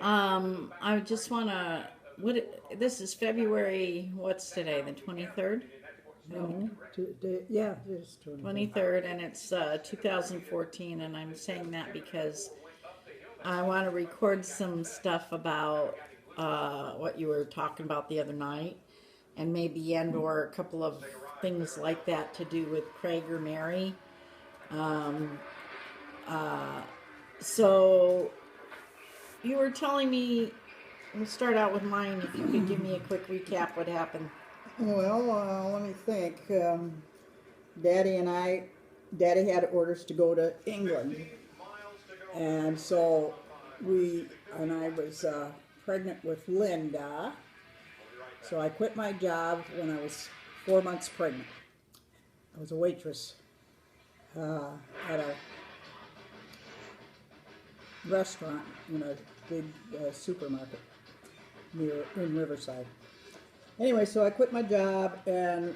I just want to. This is February. What's today? The 23rd. No, yeah, it is 23rd. 23rd, and it's 2014. And I'm saying that because I want to record some stuff about what you were talking about the other night, and maybe or a couple of things like that to do with Craig or Mary. Um, uh, so you were telling me. We'll start out with mine. If you could give me a quick recap, what happened? Well, let me think. Daddy and I, Daddy had orders to go to England, and so I was pregnant with Linda, so I quit my job when I was 4 months pregnant. I was a waitress at a restaurant in a big supermarket in Riverside. Anyway, so I quit my job, and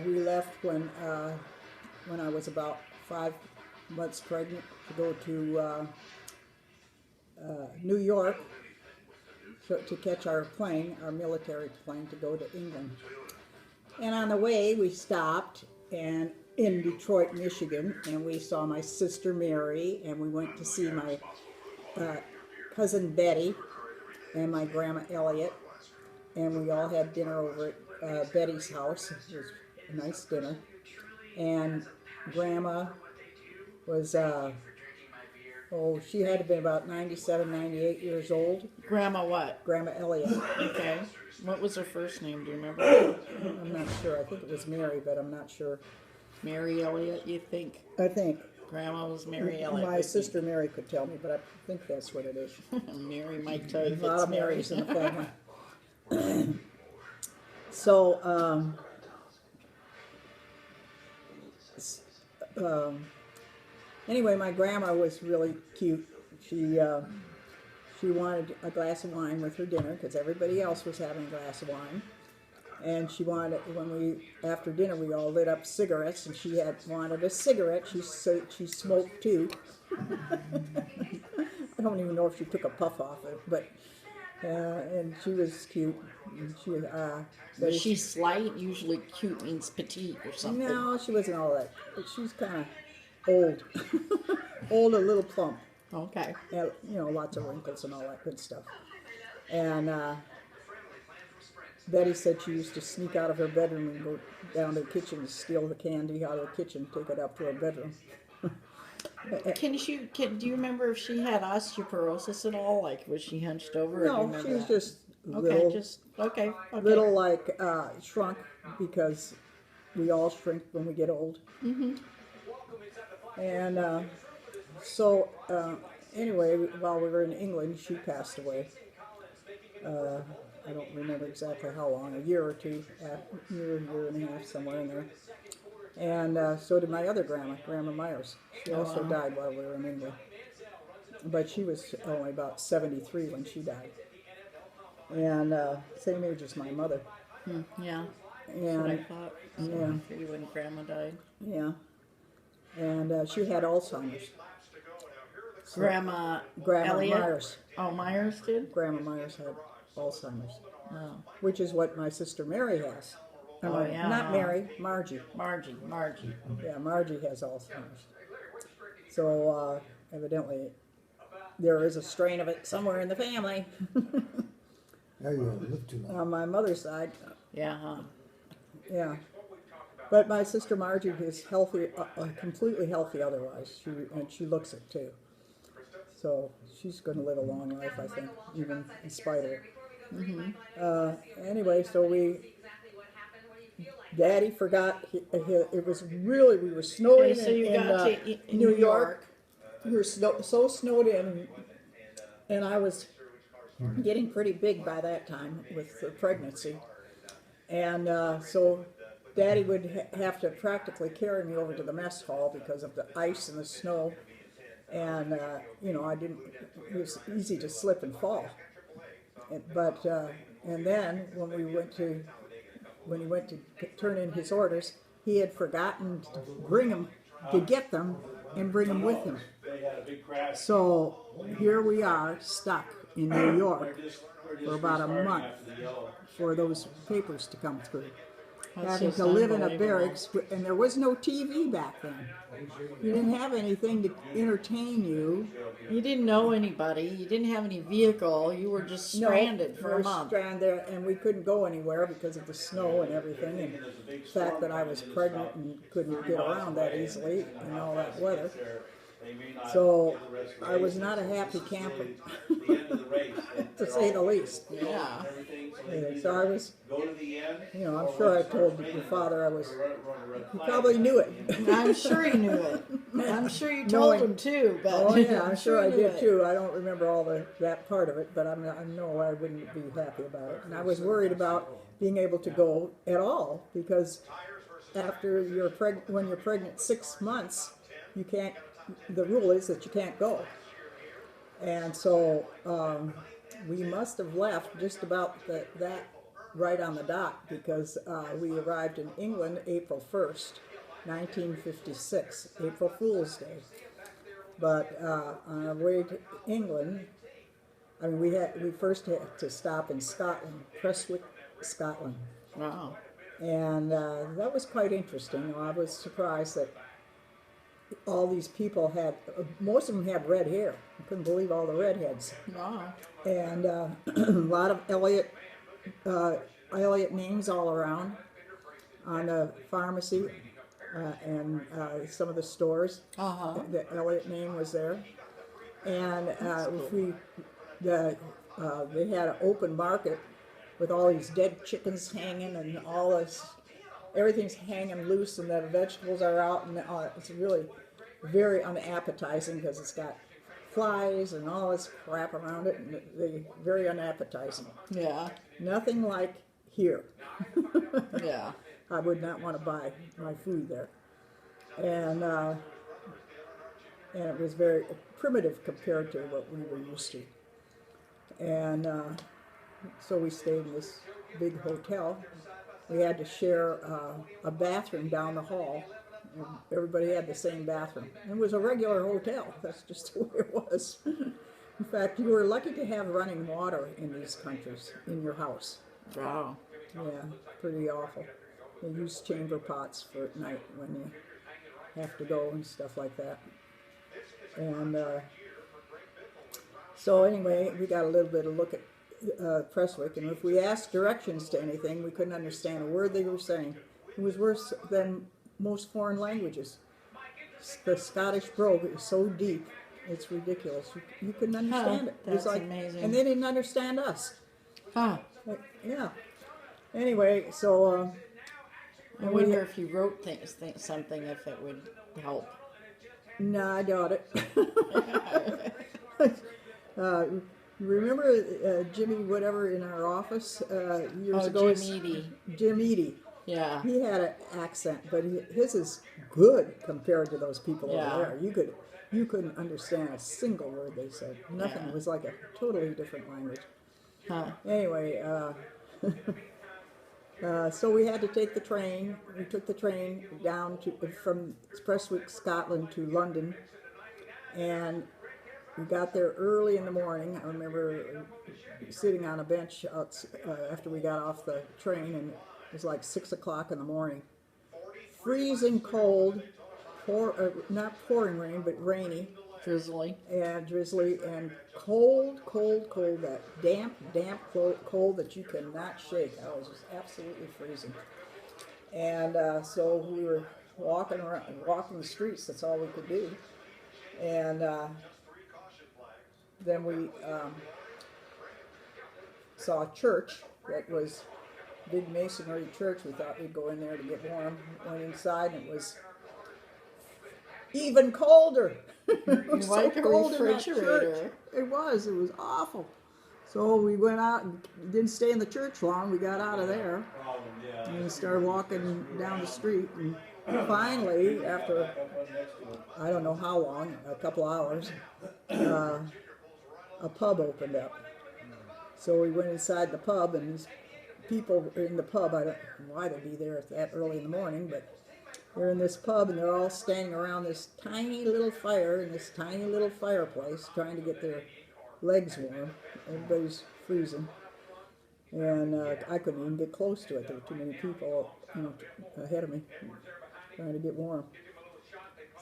we left when I was about 5 months pregnant to go to New York to catch our plane, our military plane, to go to England. And on the way, we stopped in Detroit, Michigan, and we saw my sister Mary, and we went to see my cousin Betty and my grandma Elliot, and we all had dinner over at Betty's house. It was a nice dinner. And grandma was, she had to be about 97, 98 years old. Grandma what? Grandma Elliot. Okay. What was her first name? Do you remember? I'm not sure. I think it was Mary, but I'm not sure. Mary Elliott, you think? I think. Grandma was Mary Elliott. My sister Mary could tell me, but I think that's what it is. Mary might tell you if a lot it's of Mary. Marys in the family. So, anyway, my grandma was really cute. She wanted a glass of wine with her dinner because everybody else was having a glass of wine. And she wanted, after dinner, we all lit up cigarettes, and she wanted a cigarette. She smoked too. I don't even know if she took a puff off it, but and she was cute. And Was she slight? Usually cute means petite or something. No, she wasn't all that. But she's kind of old, a little plump. Okay. And, lots of wrinkles and all that good stuff. And Betty said she used to sneak out of her bedroom and go down to the kitchen to steal the candy out of the kitchen, take it up to her bedroom. Do you remember if she had osteoporosis at all? Like, was she hunched over? No, she was just okay. Little like shrunk, because we all shrink when we get old. Mm-hmm. And so anyway, while we were in England, she passed away. I don't remember exactly how long, a year or two, year and a half, somewhere in there. And so did my other grandma, Grandma Myers. She also died while we were in England. But she was only about 73 when she died. And same age as my mother. Yeah, that's and, what I thought. Yeah. When Grandma died. Yeah. And she had Alzheimer's. So, Grandma Elliot? Myers. Oh, Myers did? Grandma Myers had Alzheimer's. Oh. Which is what my sister Mary has. Yeah. Not Mary, Margie. Margie. Yeah, Margie has Alzheimer's. So evidently there is a strain of it somewhere in the family. Yeah, you haven't lived too long. On my mother's side. Yeah, huh? Yeah. But my sister Margie is healthy, completely healthy otherwise. She looks it too. So she's going to live a long life, I think, even in spite of it. Mm-hmm. Anyway, so Daddy forgot, it was really, we were snowing in New York. We were so snowed in, and I was getting pretty big by that time with the pregnancy. And so Daddy would have to practically carry me over to the mess hall because of the ice and the snow. And, it was easy to slip and fall. But, and then when he went to turn in his orders, he had forgotten to bring them, to get them and bring them with him. So here we are, stuck in New York for about a month for those papers to come through. That's Having just to live in a unbelievable. barracks, and there was no TV back then. You didn't have anything to entertain you. You didn't know anybody. You didn't have any vehicle. You were just stranded for we a were month. stranded, and we couldn't go anywhere because of the snow and everything, and the fact that I was pregnant and couldn't get around that easily in all that weather. So I was not a happy camper, to say the least. Yeah. And so I was, I'm sure I told your father I was, he probably knew it. I'm sure he knew it. I'm sure you told Knowing- him too. But Oh yeah, I'm sure I he knew did it. too. I don't remember all that part of it, but I know I wouldn't be happy about it. And I was worried about being able to go at all because after when you're pregnant 6 months, you can't. The rule is that you can't go. And so we must have left just about that right on the dot because we arrived in England April 1st, 1956, April Fool's Day. But on our way to England, I mean, we first had to stop in Scotland, Prestwick, Scotland. Wow. And that was quite interesting. I was surprised that all these people most of them had red hair. I couldn't believe all the redheads. Wow. And a lot of Elliot names all around on the pharmacy and some of the stores. Uh-huh. The Elliot name was there. And they had an open market with all these dead chickens hanging and all this. Everything's hanging loose and the vegetables are out, and it's really very unappetizing because it's got flies and all this crap around it, and they're very unappetizing. Yeah. Nothing like here. Yeah. I would not want to buy my food there. And it was very primitive compared to what we were used to. And so we stayed in this big hotel. We had to share a bathroom down the hall. Everybody had the same bathroom. It was a regular hotel. That's just the way it was. In fact, you were lucky to have running water in these countries in your house. Wow. Yeah, pretty awful. They use chamber pots for at night when you have to go and stuff like that. And so anyway, we got a little bit of look at Prestwick, and if we asked directions to anything, we couldn't understand a word they were saying. It was worse than most foreign languages. The Scottish brogue is so deep, it's ridiculous. You couldn't understand it. It was That's like, amazing. and they didn't understand us. Huh. Yeah. Anyway, so I wonder if you wrote something, if it would help. no, I doubt it. Remember Jimmy whatever in our office years ago? Jim Eady. Jim Eady. Yeah. He had an accent, but his is good compared to those people Yeah. over there. You couldn't understand a single word they said. Nothing. Yeah. It was like a totally different language. Huh. Anyway, so we had to take the train. We took the train down from Prestwick, Scotland to London, and we got there early in the morning. I remember sitting on a bench after we got off the train, and it was like 6 o'clock in the morning. Freezing cold, not pouring rain, but rainy. Drizzly. And drizzly and cold, that damp, cold that you cannot shake. I was just absolutely freezing. And so we were walking the streets. That's all we could do. And then we saw a church that was a big masonry church. We thought we'd go in there to get warm. Went inside and it was even colder. It was Like so a cold in that refrigerator. church. It was awful. So we went out and didn't stay in the church long. We got out of there and started walking down the street. And finally, after I don't know how long, a couple hours, a pub opened up. So we went inside the pub, and these people were in the pub. I don't know why they'd be there that early in the morning, but they're in this pub, and they're all standing around this tiny little fire in this tiny little fireplace, trying to get their legs warm. Everybody's freezing. And I couldn't even get close to it. There were too many people, ahead of me trying to get warm.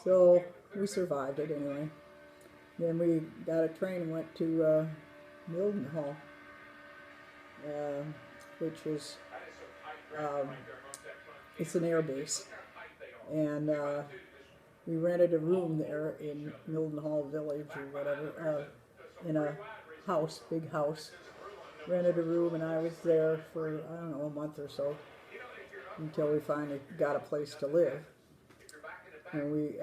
So we survived it anyway. Then we got a train and went to Mildenhall, which was it's an air base, and we rented a room there in Mildenhall Village or whatever, in a house, big house. Rented a room, and I was there for, I don't know, a month or so, until we finally got a place to live. And we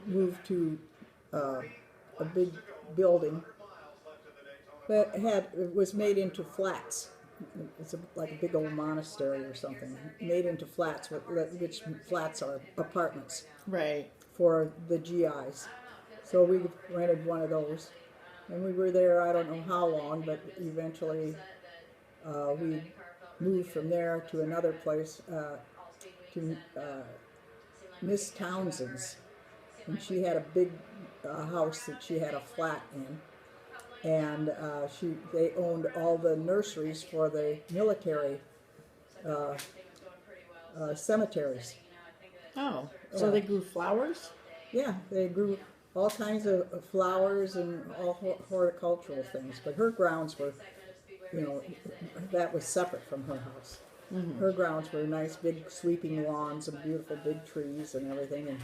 moved to a big building that it was made into flats. It's like a big old monastery or something, made into flats, which flats are apartments. Right. For the GIs. So we rented one of those. And we were there, I don't know how long, but eventually we moved from there to another place, to Miss Townsend's. And she had a big house that she had a flat in. And they owned all the nurseries for the military cemeteries. Oh, so they grew flowers? Yeah, they grew all kinds of flowers and all horticultural things. But her grounds were, that was separate from her house. Mm-hmm. Her grounds were nice big sweeping lawns and beautiful big trees and everything.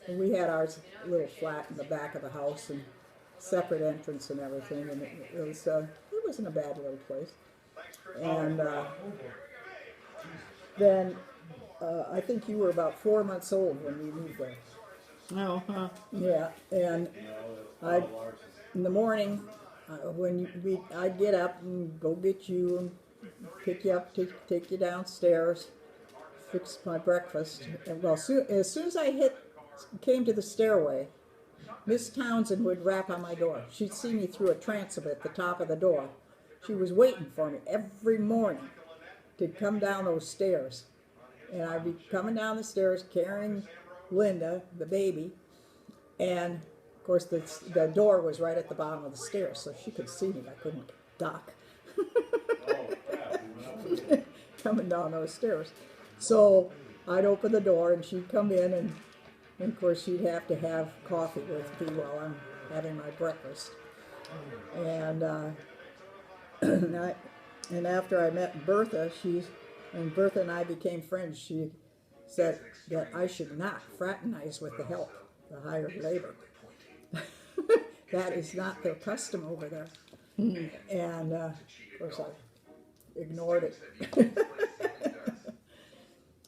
And we had our little flat in the back of the house and separate entrance and everything. And it wasn't a bad little place. And then I think you were about 4 months old when we moved there. Oh, huh. Yeah, and in the morning, I'd get up and go get you and pick you up, take you downstairs, fix my breakfast. And well, as soon as I came to the stairway, Miss Townsend would rap on my door. She'd see me through a transom at the top of the door. She was waiting for me every morning to come down those stairs. And I'd be coming down the stairs carrying Linda, the baby, and of course the door was right at the bottom of the stairs, so she could see me. I couldn't duck coming down those stairs. So I'd open the door and she'd come in, and of course she'd have to have coffee with me while I'm having my breakfast. And and after I met Bertha, Bertha and I became friends. She said that I should not fraternize with the help, the hired labor. That is not their custom over there. And of course I ignored it.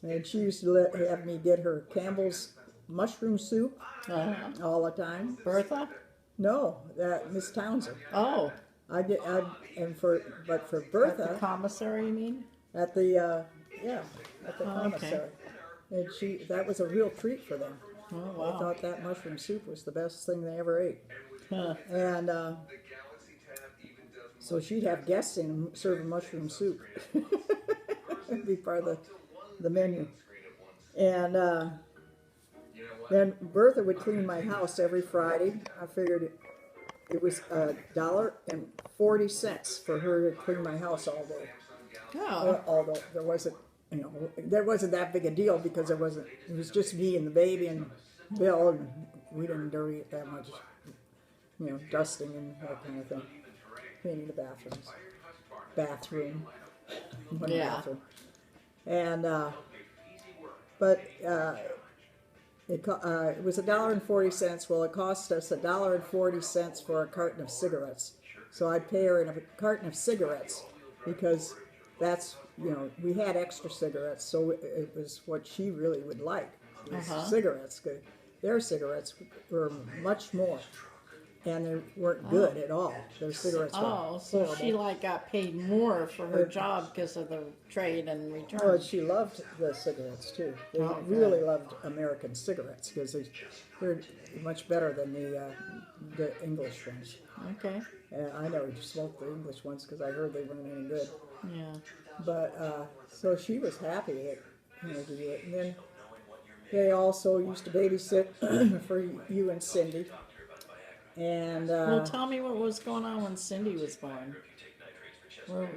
And she used to have me get her Campbell's mushroom soup all the time. Bertha? No, that Miss Townsend. Oh. But for Bertha. At the commissary, you mean? At the commissary. Okay. And that was a real treat for them. Oh, wow. I thought that mushroom soup was the best thing they ever ate. Huh. And so she'd have guests in and serve mushroom soup. It'd be part of the menu. And then Bertha would clean my house every Friday. I figured it was $1.40 for her to clean my house all day. Oh. Although there wasn't that big a deal because it was just me and the baby and Bill, and we didn't dirty it that much, dusting and that kind of thing, cleaning the bathroom, Yeah. bathroom. And but it was $1.40. Well, it cost us $1.40 for a carton of cigarettes. So I'd pay her in a carton of cigarettes because that's, we had extra cigarettes, so it was what she really would like. Cigarettes. Their cigarettes were much more, and they weren't good at all. Their cigarettes were horrible. So she got paid more for her job because of the trade and return. Well, she loved the cigarettes too. They really loved American cigarettes because they're much better than the English ones. Okay. I never smoked the English ones because I heard they weren't any good. Yeah. But so she was happy to do it. And then they also used to babysit for you and Cindy. And well, tell me what was going on when Cindy was born.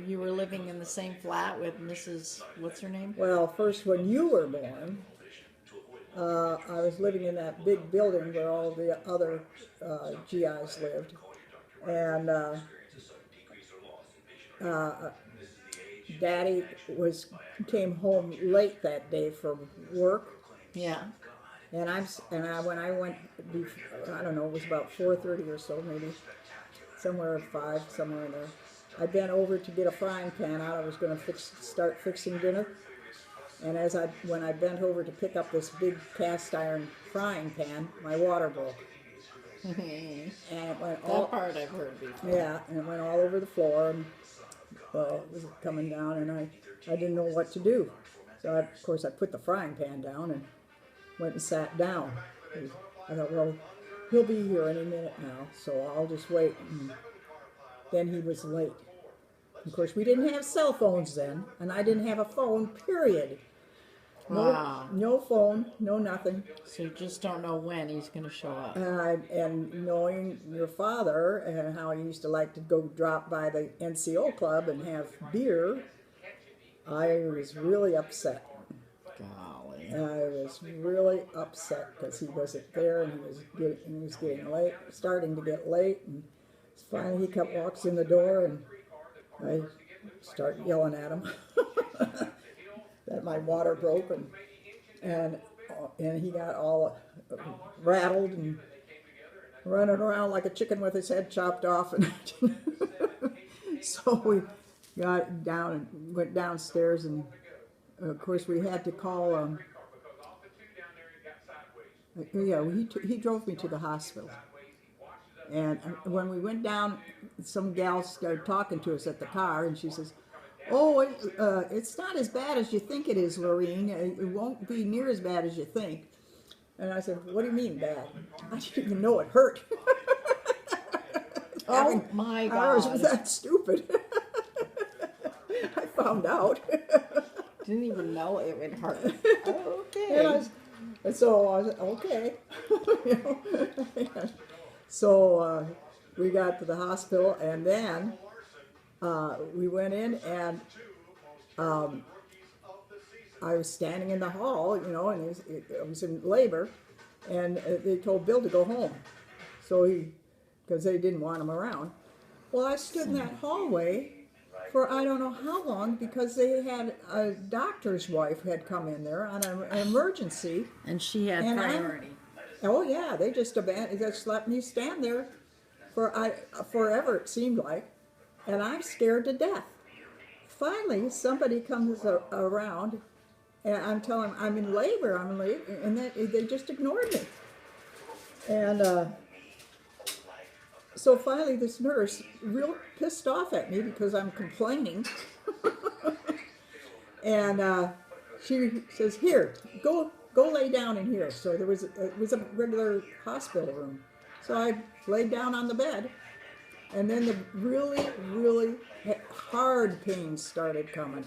You were living in the same flat with Mrs. What's her name? well, first when you were born, I was living in that big building where all the other GIs lived, and Daddy came home late that day from work. Yeah. And when I went, I don't know, it was about 4:30 or so, maybe somewhere at 5, somewhere in there. I bent over to get a frying pan out. I was going to start fixing dinner, and when I bent over to pick up this big cast iron frying pan, my water broke. And it went all, that part I've heard before. Yeah, and it went all over the floor, and well, it was coming down, and I didn't know what to do. So of course I put the frying pan down and went and sat down. I thought, well, he'll be here any minute now, so I'll just wait. And then he was late. Of course, we didn't have cell phones then, and I didn't have a phone, period. Wow. No phone, no nothing. So you just don't know when he's going to show up. And knowing your father and how he used to like to go drop by the NCO club and have beer, I was really upset. Golly. I was really upset because he wasn't there, and he was getting late, starting to get late, and finally he walks in the door, and I start yelling at him that my water broke, and he got all rattled and running around like a chicken with his head chopped off, and so we got down and went downstairs, and of course we had to call. He drove me to the hospital, and when we went down, some gal started talking to us at the car, and she says, "Oh, it's not as bad as you think it is, Lorene. It won't be near as bad as you think." And I said, "What do you mean bad? I didn't even know it hurt." Oh my God! I was that stupid. I found out. Didn't even know it would hurt. Okay. And so I said, okay. So we got to the hospital, and then we went in, and I was standing in the hall, and I was in labor, and they told Bill to go home. So because they didn't want him around. Well, I stood in that hallway for I don't know how long, because they had a doctor's wife had come in there on an emergency. And she had priority. Oh yeah, they just let me stand there for forever, it seemed like, and I'm scared to death. Finally, somebody comes around, and I'm telling them I'm in labor, and they just ignored me. And so finally, this nurse, real pissed off at me because I'm complaining, and she says, "Here, go lay down in here." So it was a regular hospital room. So I laid down on the bed, and then the really, really hard pains started coming,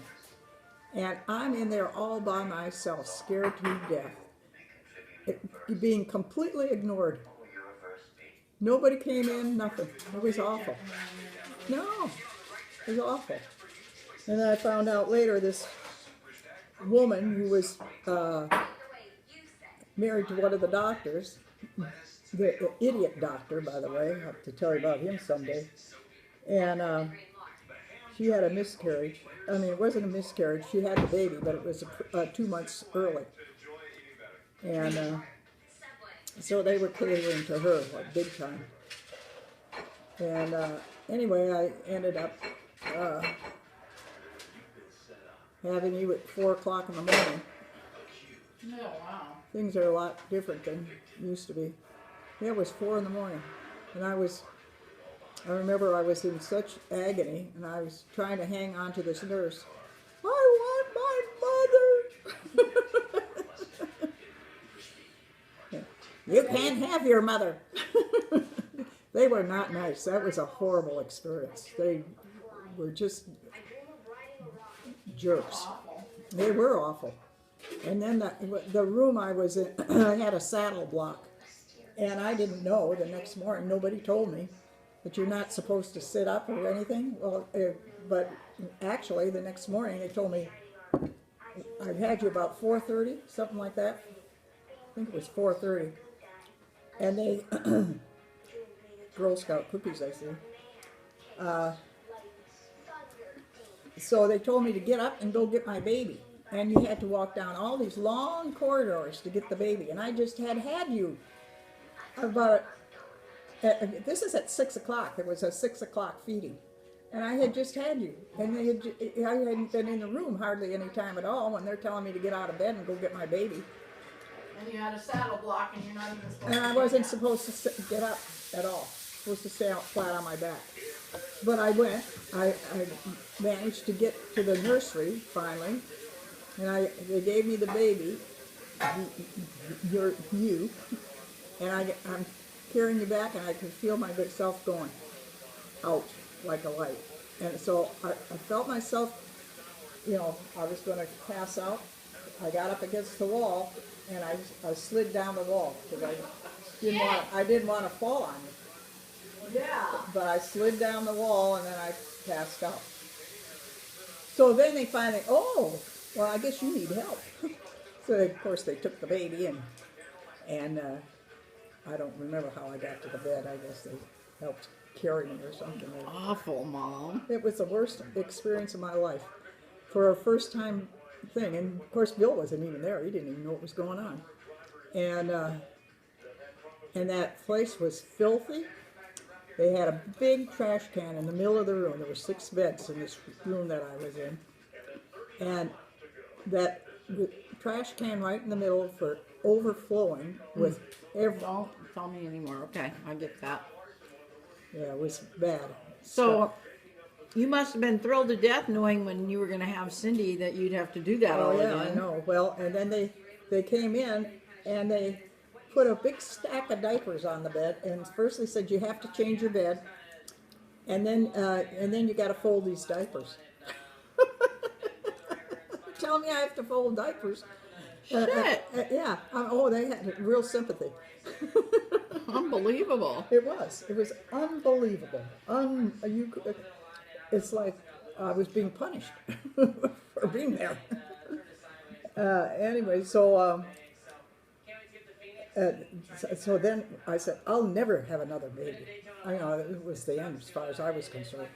and I'm in there all by myself, scared to death, being completely ignored. Nobody came in, nothing. It was awful. No, it was awful. And then I found out later this woman who was married to one of the doctors, the idiot doctor, by the way, I'll have to tell you about him someday, and she had a miscarriage. I mean, it wasn't a miscarriage, she had the baby, but it was 2 months early. And so they were catering to her, like, big time. And anyway, I ended up having you at 4 o'clock in the morning. Oh, wow. Things are a lot different than used to be. Yeah, it was 4 in the morning. And I remember I was in such agony, and I was trying to hang on to this nurse. I want my mother! You can't have your mother. They were not nice. That was a horrible experience. They were just jerks. They were awful. And then the room I was in, I had a saddle block. And I didn't know the next morning. Nobody told me that you're not supposed to sit up or anything. Well, but actually, the next morning they told me I had you about 4:30, something like that. I think it was 4:30, and they Girl Scout cookies, I see. So they told me to get up and go get my baby, and you had to walk down all these long corridors to get the baby, and I just had you about. This is at 6 o'clock. There was a 6 o'clock feeding, and I had just had you, and I hadn't been in the room hardly any time at all when they're telling me to get out of bed and go get my baby. And you had a saddle block, and you're not even supposed And I wasn't supposed to get up at all. Supposed to stay out flat on my back. But I went. I managed to get to the nursery finally, and they gave me the baby. You, and I'm carrying you back, and I could feel myself going out like a light. And so I felt myself, I was going to pass out. I got up against the wall, and I slid down the wall because I didn't want to fall on you. Yeah. But I slid down the wall, and then I passed out. So then they finally, well, I guess you need help. So of course they took the baby, and I don't remember how I got to the bed. I guess they helped carry me or something. Awful, Mom. It was the worst experience of my life for a first time thing. And of course Bill wasn't even there. He didn't even know what was going on. And that place was filthy. They had a big trash can in the middle of the room. There were 6 beds in this room that I was in. And that trash can right in the middle for overflowing with Don't tell me anymore. Okay, I get that. Yeah, it was bad. So you must have been thrilled to death knowing when you were going to have Cindy that you'd have to do that all yeah, again. I know. Well, and then they came in and they put a big stack of diapers on the bed. And first they said you have to change your bed, and then you got to fold these diapers. Tell me I have to fold diapers. Shit. Yeah. They had real sympathy. Unbelievable. It was unbelievable. It's like I was being punished for being there. Anyway, so then I said, I'll never have another baby. It was the end as far as I was concerned.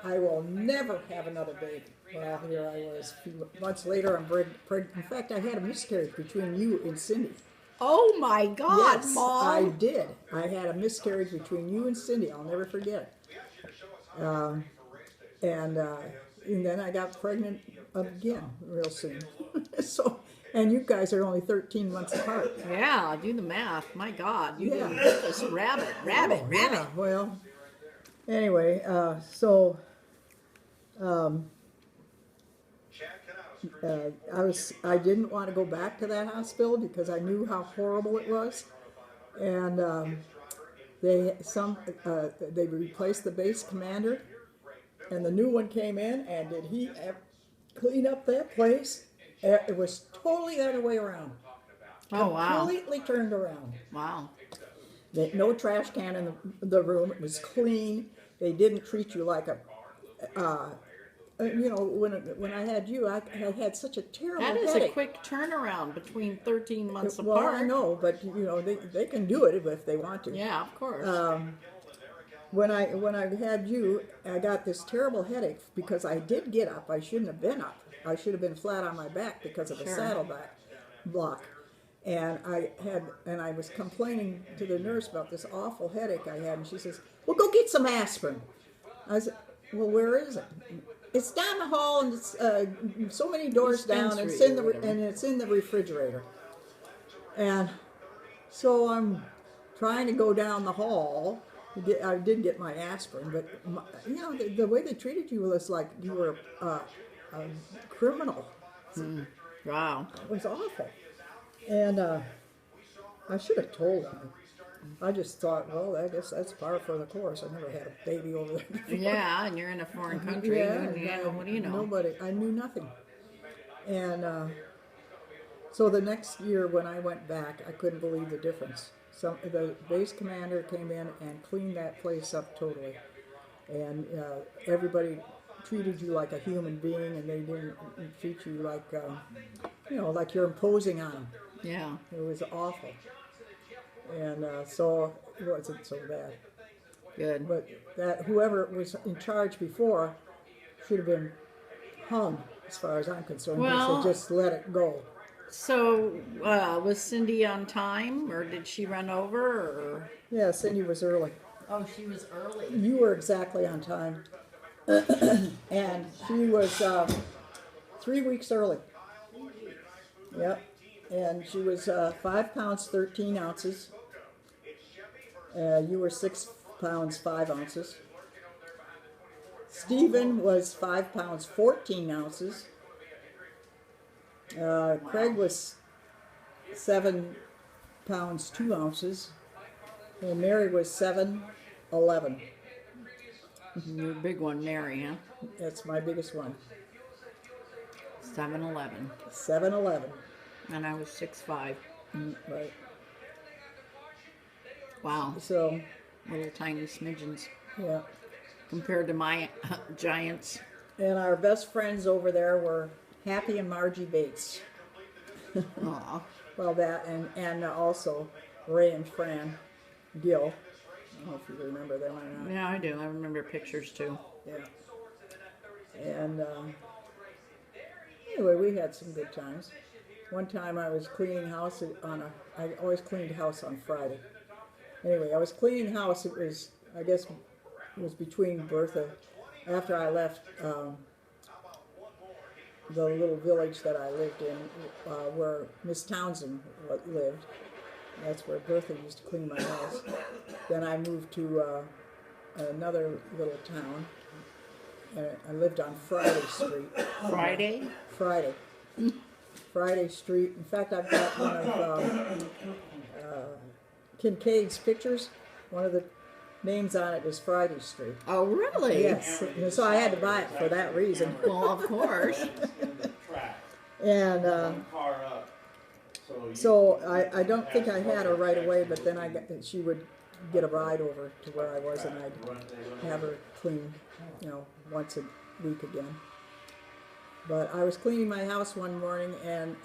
I will never have another baby. Well, here I was. A few months later, I'm pregnant. In fact, I had a miscarriage between you and Cindy. Oh my God, Yes, Mom. I did. I had a miscarriage between you and Cindy. I'll never forget. And then I got pregnant again real soon. And you guys are only 13 months apart. Yeah, do the math. My God, you didn't get this rabbit. Yeah, well, anyway, I didn't want to go back to that hospital because I knew how horrible it was, and they replaced the base commander, and the new one came in, and did he clean up that place? It was totally the other way around. Oh wow! Completely turned around. Wow. No trash can in the room. It was clean. They didn't treat you like when I had you, I had such a terrible headache. That is headache. a quick turnaround between 13 months Well, apart. I know, but they can do it if they want to. Yeah, of course. When I had you, I got this terrible headache because I did get up. I shouldn't have been up. I should have been flat on my back because of the saddleback block. And I was complaining to the nurse about this awful headache I had, and she says, "Well, go get some aspirin." I said, "Well, where is it?" "It's down the hall, and it's so many doors down, and it's in the refrigerator." And so I'm trying to go down the hall. I did get my aspirin, but the way they treated you was like you were a criminal. Wow. It was awful. And I should have told them. I just thought, well, I guess that's par for the course. I never had a baby over there before. Yeah, and you're in a foreign country. Yeah, what do you know? Nobody. I knew nothing. And so the next year when I went back, I couldn't believe the difference. the base commander came in and cleaned that place up totally, and everybody treated you like a human being, and they didn't treat you like like you're imposing on them. Yeah. It was awful, and so it wasn't so bad. Good. But that whoever was in charge before should have been hung, as far as I'm concerned. Well, because they just let it go. So, was Cindy on time, or did she run over, or? Yeah, Cindy was early. Oh, she was early. You were exactly on time. And she was 3 weeks early. Yep. And she was 5 pounds 13 ounces. You were 6 pounds 5 ounces. Stephen was 5 pounds 14 ounces. Craig was 7 pounds 2 ounces. And Mary was 7'11". Your big one, Mary, huh? That's my biggest one. 7'11". 7'11". And I was 6'5". Right. Wow. So, Little tiny smidgens yeah. compared to my giants. And our best friends over there were Happy and Margie Bates. Aw. Well, that and also Ray and Fran Gill. I don't know if you remember them or not. Yeah, I do. I remember pictures too. Yeah. And anyway, we had some good times. One time I was cleaning house I always cleaned house on Friday. Anyway, I was cleaning house. It was, I guess, it was between Bertha, after I left the little village that I lived in, where Miss Townsend lived. That's where Bertha used to clean my house. Then I moved to another little town. I lived on Friday Street. Friday? Friday Street. In fact, I've got one of Kincaid's pictures. One of the names on it is Friday Street. Oh, really? Yes. So I had to buy it for that reason. Well, of course. And so I don't think I had her right away, but then she would get a ride over to where I was, and I'd have her clean, once a week again. But I was cleaning my house one morning, and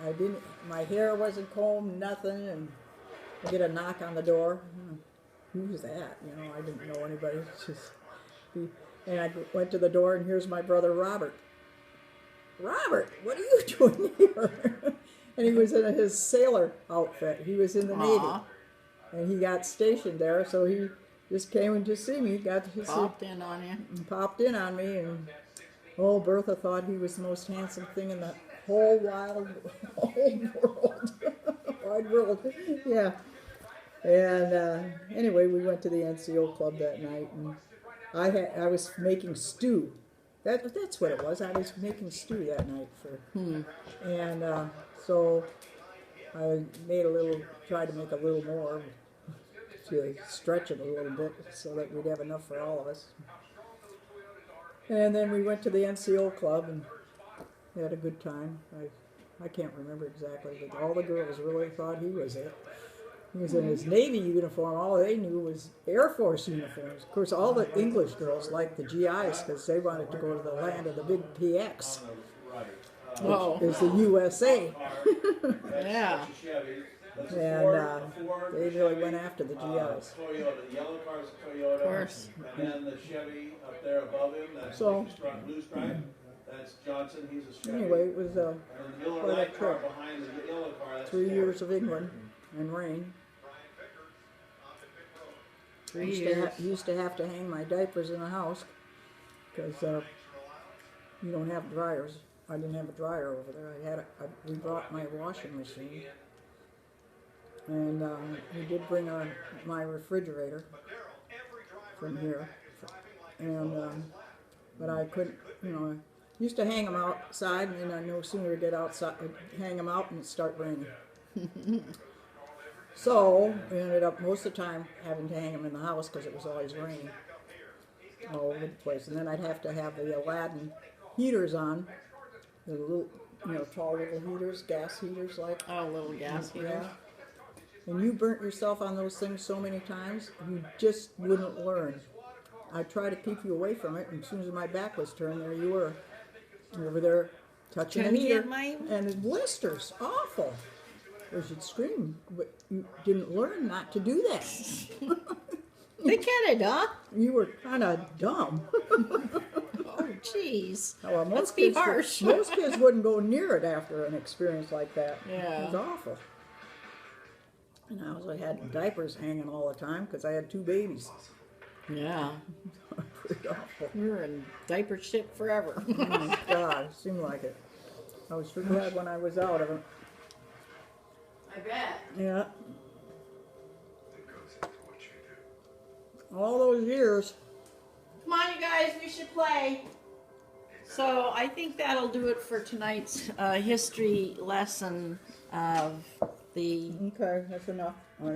my hair wasn't combed, nothing, and I get a knock on the door. Who's that? I didn't know anybody. And I went to the door, and here's my brother Robert. Robert, what are you doing here? And he was in his sailor outfit. He was in the Navy. And he got stationed there, so he just came in to see me. Popped in on you. Popped in on me, and Bertha thought he was the most handsome thing in the whole wide world. Yeah. And anyway, we went to the NCO club that night, and I was making stew. That's what it was. I was making stew that night and so I tried to make a little more to stretch it a little bit so that we'd have enough for all of us. And then we went to the NCO club and had a good time. I can't remember exactly, but all the girls really thought he was it. He was in his Navy uniform. All they knew was Air Force uniforms. Of course, all the English girls liked the GIs because they wanted to go to the land of the big PX, which is the USA. Yeah. And they really went after the GIs. The yellow car's a Toyota. Of course. And then the Chevy up there above him, that's blue stripe. That's Johnson, he's a Chevy. Anyway, it was And the Miller quite a Lite car trip. behind the yellow car, that's 3 Ford. years of England and rain. 3 years. Used to have to hang my diapers in the house because you don't have dryers. I didn't have a dryer over there. We brought my washing machine, and we did bring my refrigerator from here, and but I couldn't. I used to hang them outside, and then I no sooner get outside, hang them out, and it start raining. So we ended up most of the time having to hang them in the house because it was always raining all over the place. And then I'd have to have the Aladdin heaters on, the little, tall little heaters, gas heaters like. Oh, little gas heaters. and you burnt yourself on those things so many times, you just wouldn't learn. I tried to keep you away from it, and as soon as my back was turned, there you were, over there touching the Turning heater, at my- and blisters, awful. Because you'd scream, but you didn't learn not to do that. Thick-headed, huh? You were kind of dumb. Oh, jeez. Well, Let's be harsh. Most kids wouldn't go near it after an experience like that. Yeah. It was awful. And I also had diapers hanging all the time because I had 2 babies. Yeah. Pretty awful. We were in diaper shit forever. Oh my God, it seemed like it. I was sure glad when I was out of it. I bet. Yeah. All those years. Come on, you guys, we should play. So I think that'll do it for tonight's history lesson of the Okay, that's enough. I don't